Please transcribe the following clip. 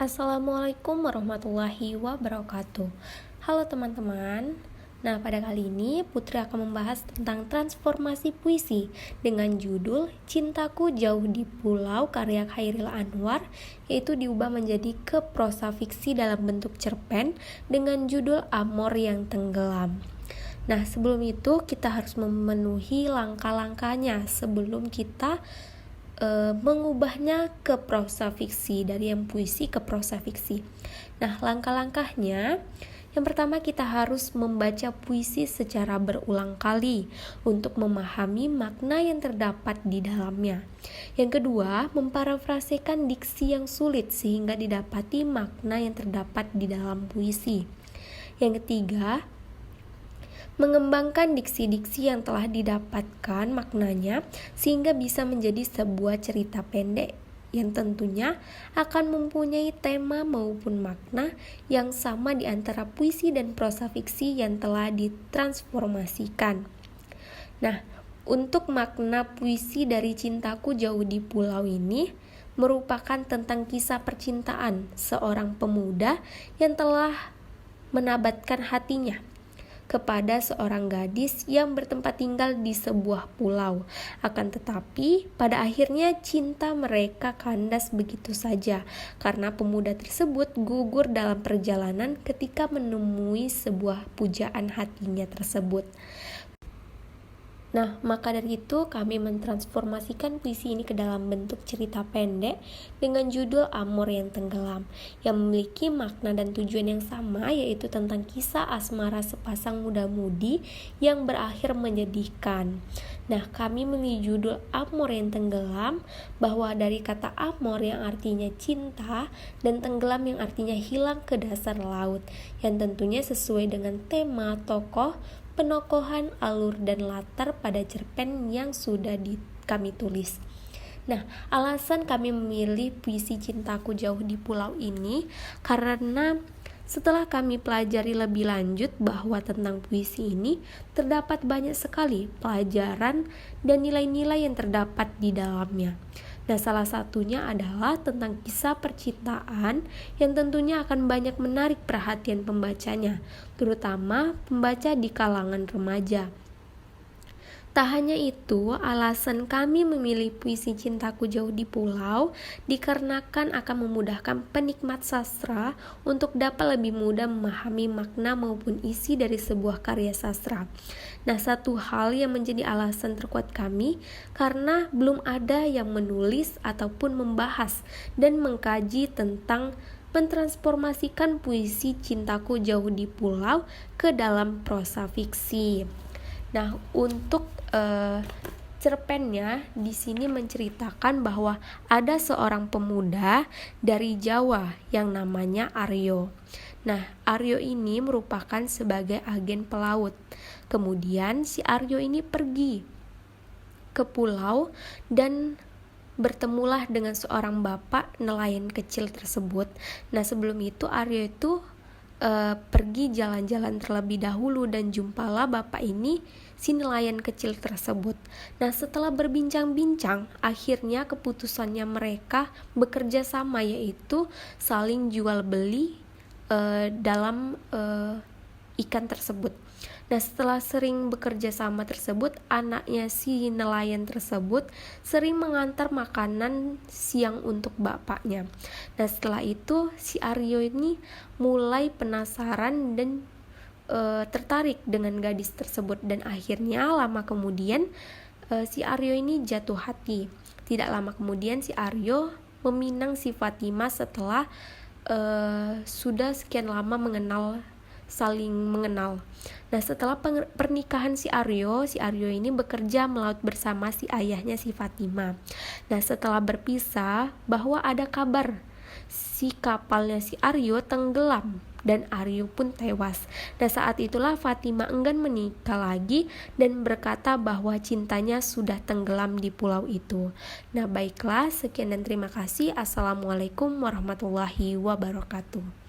Assalamualaikum warahmatullahi wabarakatuh. Halo teman-teman. Nah, pada kali ini Putri akan membahas tentang transformasi puisi dengan judul Cintaku Jauh di Pulau karya Chairil Anwar, yaitu diubah menjadi ke prosa fiksi dalam bentuk cerpen dengan judul Amor yang Tenggelam. Nah, sebelum itu kita harus memenuhi langkah-langkahnya sebelum kita mengubahnya ke prosa fiksi, dari yang puisi ke prosa fiksi. Nah, langkah-langkahnya, yang pertama kita harus membaca puisi secara berulang kali untuk memahami makna yang terdapat di dalamnya. Yang kedua, memparafrasekan diksi yang sulit sehingga didapati makna yang terdapat di dalam puisi. Yang ketiga, mengembangkan diksi-diksi yang telah didapatkan maknanya sehingga bisa menjadi sebuah cerita pendek yang tentunya akan mempunyai tema maupun makna yang sama di antara puisi dan prosa fiksi yang telah ditransformasikan. Nah, untuk makna puisi dari Cintaku Jauh di Pulau ini merupakan tentang kisah percintaan seorang pemuda yang telah menabatkan hatinya kepada seorang gadis yang bertempat tinggal di sebuah pulau. Akan tetapi, pada akhirnya cinta mereka kandas begitu saja karena pemuda tersebut gugur dalam perjalanan ketika menemui sebuah pujaan hatinya tersebut. Nah, maka dari itu kami mentransformasikan puisi ini ke dalam bentuk cerita pendek dengan judul Amor yang Tenggelam, yang memiliki makna dan tujuan yang sama, yaitu tentang kisah asmara sepasang muda-mudi yang berakhir menyedihkan. Nah, kami memilih judul Amor yang Tenggelam bahwa dari kata amor yang artinya cinta dan tenggelam yang artinya hilang ke dasar laut, yang tentunya sesuai dengan tema tokoh, penokohan, alur, dan latar pada cerpen yang sudah kami tulis. Nah, alasan kami memilih puisi Cintaku Jauh di Pulau ini karena setelah kami pelajari lebih lanjut bahwa tentang puisi ini terdapat banyak sekali pelajaran dan nilai-nilai yang terdapat di dalamnya. Nah, salah satunya adalah tentang kisah percintaan yang tentunya akan banyak menarik perhatian pembacanya, terutama pembaca di kalangan remaja. Tak hanya itu, alasan kami memilih puisi Cintaku Jauh di Pulau dikarenakan akan memudahkan penikmat sastra untuk dapat lebih mudah memahami makna maupun isi dari sebuah karya sastra. Nah, satu hal yang menjadi alasan terkuat kami karena belum ada yang menulis ataupun membahas dan mengkaji tentang mentransformasikan puisi Cintaku Jauh di Pulau ke dalam prosa fiksi. Nah, untuk cerpennya di sini menceritakan bahwa ada seorang pemuda dari Jawa yang namanya Aryo. Nah, Aryo ini merupakan sebagai agen pelaut. Kemudian si Aryo ini pergi ke pulau dan bertemulah dengan seorang bapak nelayan kecil tersebut. Nah, sebelum itu Aryo itu pergi jalan-jalan terlebih dahulu dan jumpalah bapak ini, si nelayan kecil tersebut. Nah, setelah berbincang-bincang, akhirnya keputusannya mereka bekerja sama, yaitu saling jual beli dalam ikan tersebut. Nah, setelah sering bekerja sama tersebut, anaknya si nelayan tersebut sering mengantar makanan siang untuk bapaknya. Nah, setelah itu si Aryo ini mulai penasaran dan tertarik dengan gadis tersebut, dan akhirnya lama kemudian si Aryo ini jatuh hati. Tidak lama kemudian si Aryo meminang si Fatima setelah sudah sekian lama saling mengenal. Nah, setelah pernikahan si Aryo ini bekerja melaut bersama si ayahnya si Fatima. Nah, setelah berpisah bahwa ada kabar si kapalnya si Aryo tenggelam dan Aryo pun tewas. Nah, saat itulah Fatima enggan menikah lagi dan berkata bahwa cintanya sudah tenggelam di pulau itu. Nah, baiklah, sekian dan terima kasih. Assalamualaikum warahmatullahi wabarakatuh.